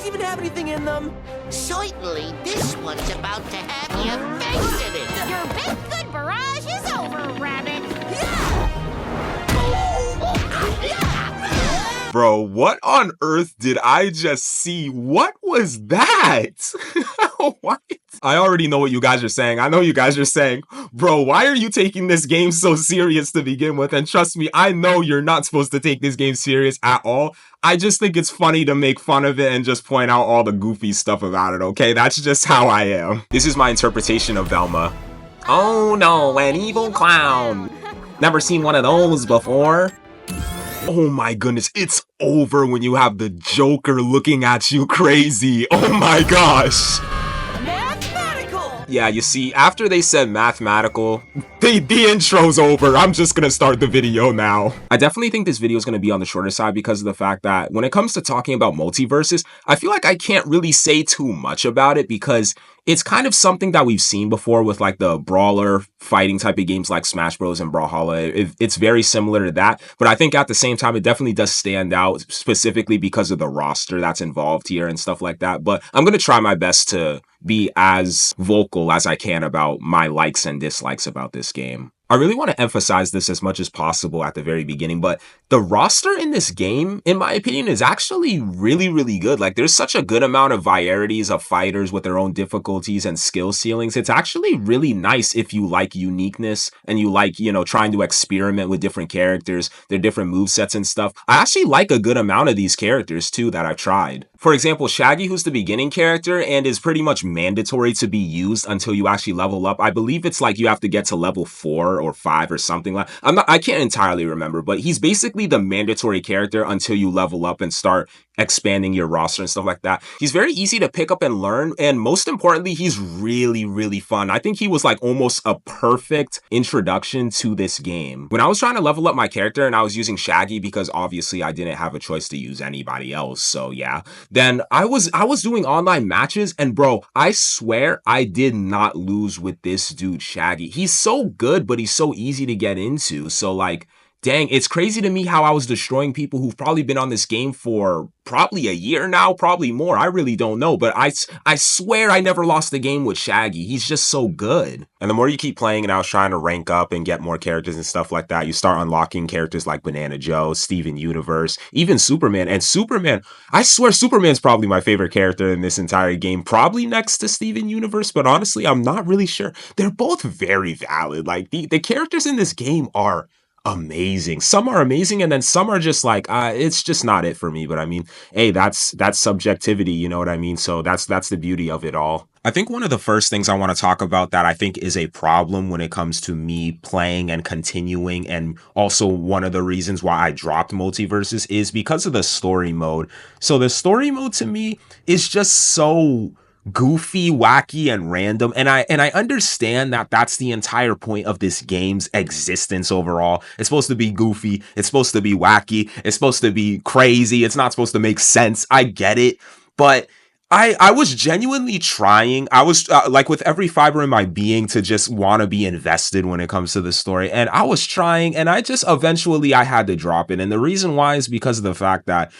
even have anything in them? Certainly, this one's about to have your face in it. Your big good barrage is over, Rabbit. Bro, what on earth did I just see? What was that? What? I already know what you guys are saying. I know you guys are saying, bro, why are you taking this game so serious to begin with? And trust me, I know you're not supposed to take this game serious at all. I just think it's funny to make fun of it and just point out all the goofy stuff about it, okay? That's just how I am. This is my interpretation of Velma. Oh no, an evil clown. Never seen one of those before. Oh my goodness, it's over when you have the Joker looking at you crazy. Oh my gosh. Mathematical! Yeah, you see, after they said mathematical, the intro's over. I'm just gonna start the video now. I definitely think this video is gonna be on the shorter side because of the fact that when it comes to talking about multiverses, I feel like I can't really say too much about it because it's kind of something that we've seen before with like the brawler fighting type of games like Smash Bros. And Brawlhalla. It's very similar to that, but I think at the same time, it definitely does stand out specifically because of the roster that's involved here and stuff like that. But I'm going to try my best to be as vocal as I can about my likes and dislikes about this game. I really want to emphasize this as much as possible at the very beginning, but the roster in this game, in my opinion, is actually really, really good. Like, there's such a good amount of varieties of fighters with their own difficulties and skill ceilings. It's actually really nice if you like uniqueness and you like, you know, trying to experiment with different characters, their different movesets and stuff. I actually like a good amount of these characters, too, that I've tried. For example, Shaggy, who's the beginning character and is pretty much mandatory to be used until you actually level up. I believe it's like you have to get to level 4 or 5 or something like. I can't entirely remember, but he's basically the mandatory character until you level up and start expanding your roster and stuff like that. He's very easy to pick up and learn, and most importantly, he's really, really fun. I think he was like almost a perfect introduction to this game. When I was trying to level up my character and I was using Shaggy because obviously I didn't have a choice to use anybody else, so yeah. Then I was doing online matches, and bro, I swear I did not lose with this dude Shaggy. He's so good, but he's so easy to get into. So like, dang, it's crazy to me how I was destroying people who've probably been on this game for probably a year now, probably more. I really don't know, but I swear I never lost a game with Shaggy. He's just so good. And the more you keep playing, and I was trying to rank up and get more characters and stuff like that, you start unlocking characters like Banana Joe, Steven Universe, even Superman. And Superman, I swear Superman's probably my favorite character in this entire game, probably next to Steven Universe, but honestly, I'm not really sure. They're both very valid. Like, the characters in this game are amazing. Some are amazing, and then some are just like, it's just not it for me. But I mean, hey, that's subjectivity, you know what I mean? So that's the beauty of it all. I think one of the first things I want to talk about that I think is a problem when it comes to me playing and continuing, and also one of the reasons why I dropped Multiversus, is because of the story mode. So the story mode to me is just so goofy, wacky, and random, and I understand that that's the entire point of this game's existence overall. It's supposed to be goofy, it's supposed to be wacky, it's supposed to be crazy, it's not supposed to make sense. I get it, but I was genuinely trying. I was like with every fiber in my being to just want to be invested when it comes to the story, and I was trying, and I just eventually I had to drop it. And the reason why is because of the fact that,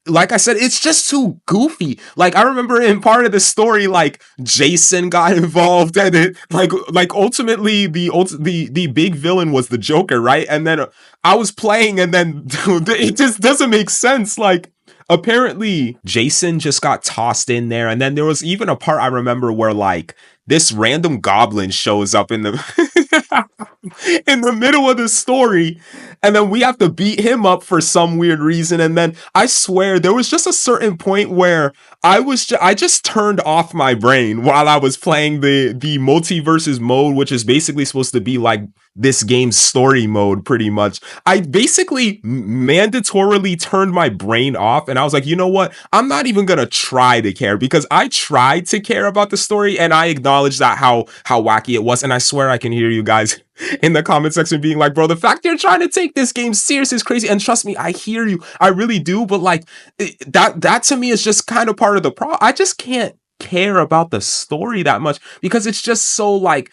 like I said, it's just too goofy. Like, I remember in part of the story, like, Jason got involved, and it like ultimately the big villain was the Joker, right? And then I was playing, and then it just doesn't make sense. Like, apparently Jason just got tossed in there, and then there was even a part I remember where like this random goblin shows up in the in the middle of the story, and then we have to beat him up for some weird reason. And then I swear there was just a certain point where I just turned off my brain while I was playing the Multiversus mode, which is basically supposed to be like this game's story mode, pretty much. I basically mandatorily turned my brain off, and I was like, you know what? I'm not even gonna try to care, because I tried to care about the story, and I acknowledged that how wacky it was. And I swear I can hear you guys in the comment section being like, bro, the fact you're trying to take this game serious is crazy. And trust me, I hear you. I really do. But like, that to me is just kind of part of the problem. I just can't care about the story that much because it's just so like,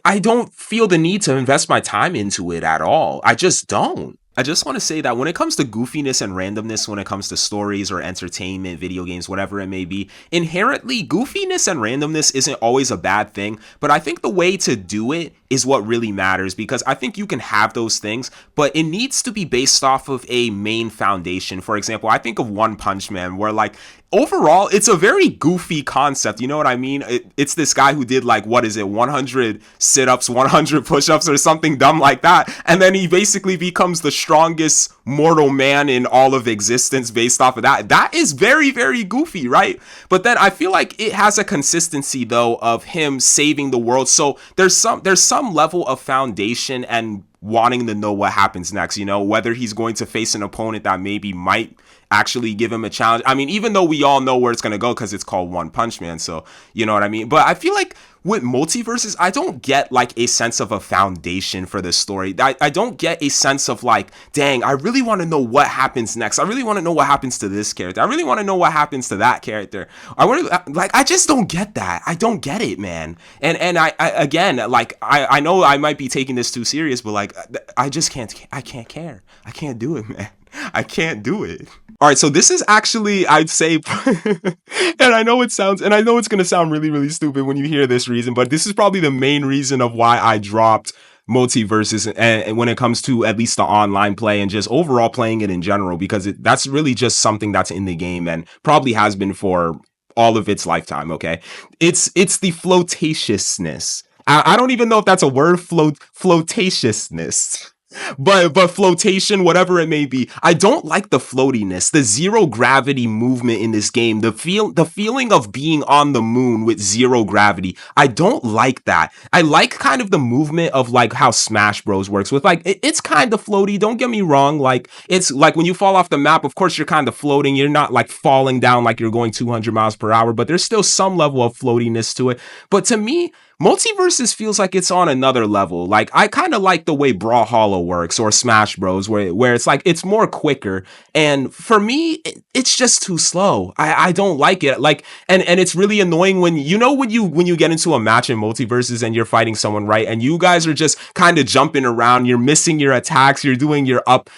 I don't feel the need to invest my time into it at all. I just don't. I just want to say that when it comes to goofiness and randomness, when it comes to stories or entertainment, video games, whatever it may be, inherently goofiness and randomness isn't always a bad thing. But I think the way to do it is what really matters, because I think you can have those things, but it needs to be based off of a main foundation. For example, I think of One Punch Man, where like overall it's a very goofy concept, you know what I mean? It's this guy who did like, what is it, 100 sit-ups, 100 push-ups or something dumb like that, and then he basically becomes the strongest mortal man in all of existence based off of that. That is very, very goofy, right? But then I feel like it has a consistency though of him saving the world, so there's some level of foundation and wanting to know what happens next, you know, whether he's going to face an opponent that maybe might actually give him a challenge. I mean, even though we all know where it's going to go because it's called One Punch Man, so you know what I mean? But I feel like with multiverses, I don't get like a sense of a foundation for the story. I don't get a sense of like, dang, I really want to know what happens next. I really want to know what happens to this character. I really want to know what happens to that character. I want to, like, I just don't get that. I don't get it, man. And I again, like, I know I might be taking this too serious, but like, I just can't, I can't care. I can't do it, man. I can't do it. All right, so this is actually, I'd say, and I know it's going to sound really, really stupid when you hear this reason, but this is probably the main reason of why I dropped multiverses and when it comes to at least the online play and just overall playing it in general, because that's really just something that's in the game and probably has been for all of its lifetime, okay? It's the flotatiousness. I don't even know if that's a word, flotatiousness. But flotation, whatever it may be, I don't like the floatiness, the zero gravity movement in this game, the feeling of being on the moon with zero gravity. I don't like that. I like kind of the movement of like how Smash Bros works with like it's kind of floaty. Don't get me wrong. Like it's like when you fall off the map, of course you're kind of floating. You're not like falling down like you're going 200 miles per hour, but there's still some level of floatiness to it. But to me, Multiverses feels like it's on another level. Like I kind of like the way Brawlhalla works or Smash Bros, where it's like it's more quicker. And for me, it's just too slow. I don't like it. Like and it's really annoying when you get into a match in Multiverses and you're fighting someone, right? And you guys are just kind of jumping around. You're missing your attacks. You're doing your up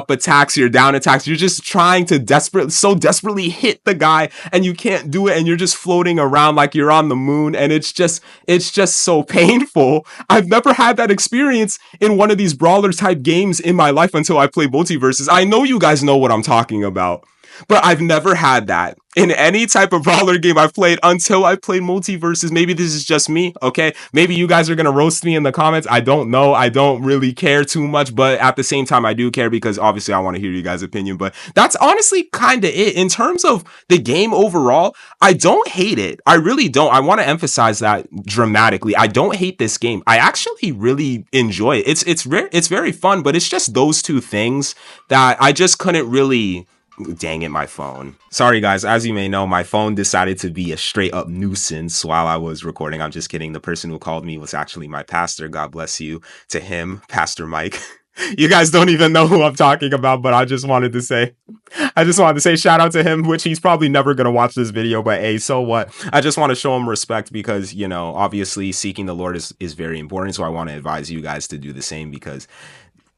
attacks, your down attacks. You're just trying to desperately hit the guy, and you can't do it. And you're just floating around like you're on the moon. And it's just so painful. I've never had that experience in one of these brawler type games in my life until I play Multiverses. I know you guys know what I'm talking about, but I've never had that in any type of brawler game I've played until I played Multiverses. Maybe this is just me, okay? Maybe you guys are gonna roast me in the comments. I don't know. I don't really care too much, but at the same time, I do care because obviously I want to hear you guys' opinion. But that's honestly kind of it. In terms of the game overall, I don't hate it. I really don't. I want to emphasize that dramatically. I don't hate this game. I actually really enjoy it. It's very fun, but it's just those two things that I just couldn't really. Dang it, my phone. Sorry guys, as you may know, my phone decided to be a straight up nuisance while I was recording. I'm just kidding. The person who called me was actually my pastor. God bless you to him, Pastor Mike. You guys don't even know who I'm talking about, but I just wanted to say shout out to him, which he's probably never going to watch this video, but hey, so what? I just want to show him respect because, you know, obviously seeking the Lord is very important. So I want to advise you guys to do the same because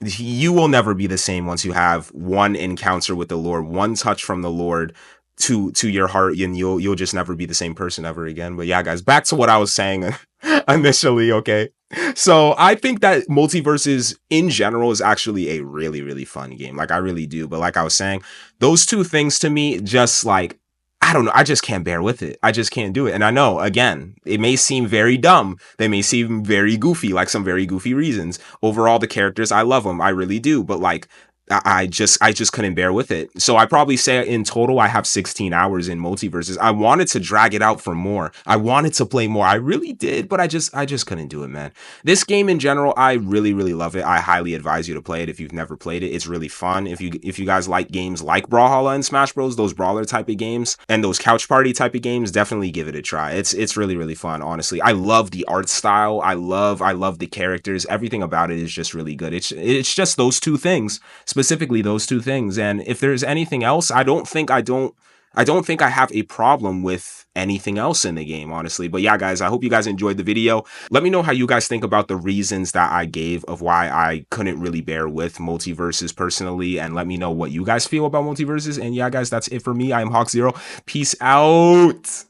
you will never be the same once you have one encounter with the Lord, one touch from the Lord to your heart, and you'll just never be the same person ever again. But yeah, guys, back to what I was saying initially, okay? So I think that Multiverses in general is actually a really, really fun game. Like I really do. But like I was saying, those two things to me just like, I don't know. I just can't bear with it. I just can't do it. And I know, again, it may seem very dumb. They may seem very goofy, like some very goofy reasons. Overall, the characters, I love them. I really do. But like, I just couldn't bear with it. So I probably say in total, I have 16 hours in Multiverses. I wanted to drag it out for more. I wanted to play more. I really did, but I just couldn't do it, man. This game in general, I really, really love it. I highly advise you to play it if you've never played it. It's really fun. If you guys like games like Brawlhalla and Smash Bros, those brawler type of games and those couch party type of games, definitely give it a try. It's really, really fun, honestly. I love the art style. I love the characters. Everything about it is just really good. It's just those two things. Specifically those two things. And if there's anything else, I don't I don't think I have a problem with anything else in the game, honestly. But yeah, guys, I hope you guys enjoyed the video. Let me know how you guys think about the reasons that I gave of why I couldn't really bear with Multiversus personally, and let me know what you guys feel about Multiversus. And yeah, guys, that's it for me. I'm Hawk0. Peace out.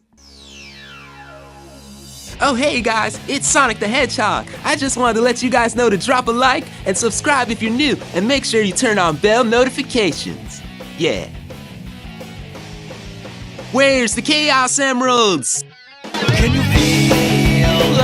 Oh hey guys, it's Sonic the Hedgehog. I just wanted to let you guys know to drop a like and subscribe if you're new, and make sure you turn on bell notifications. Yeah. Where's the Chaos Emeralds? Can you feel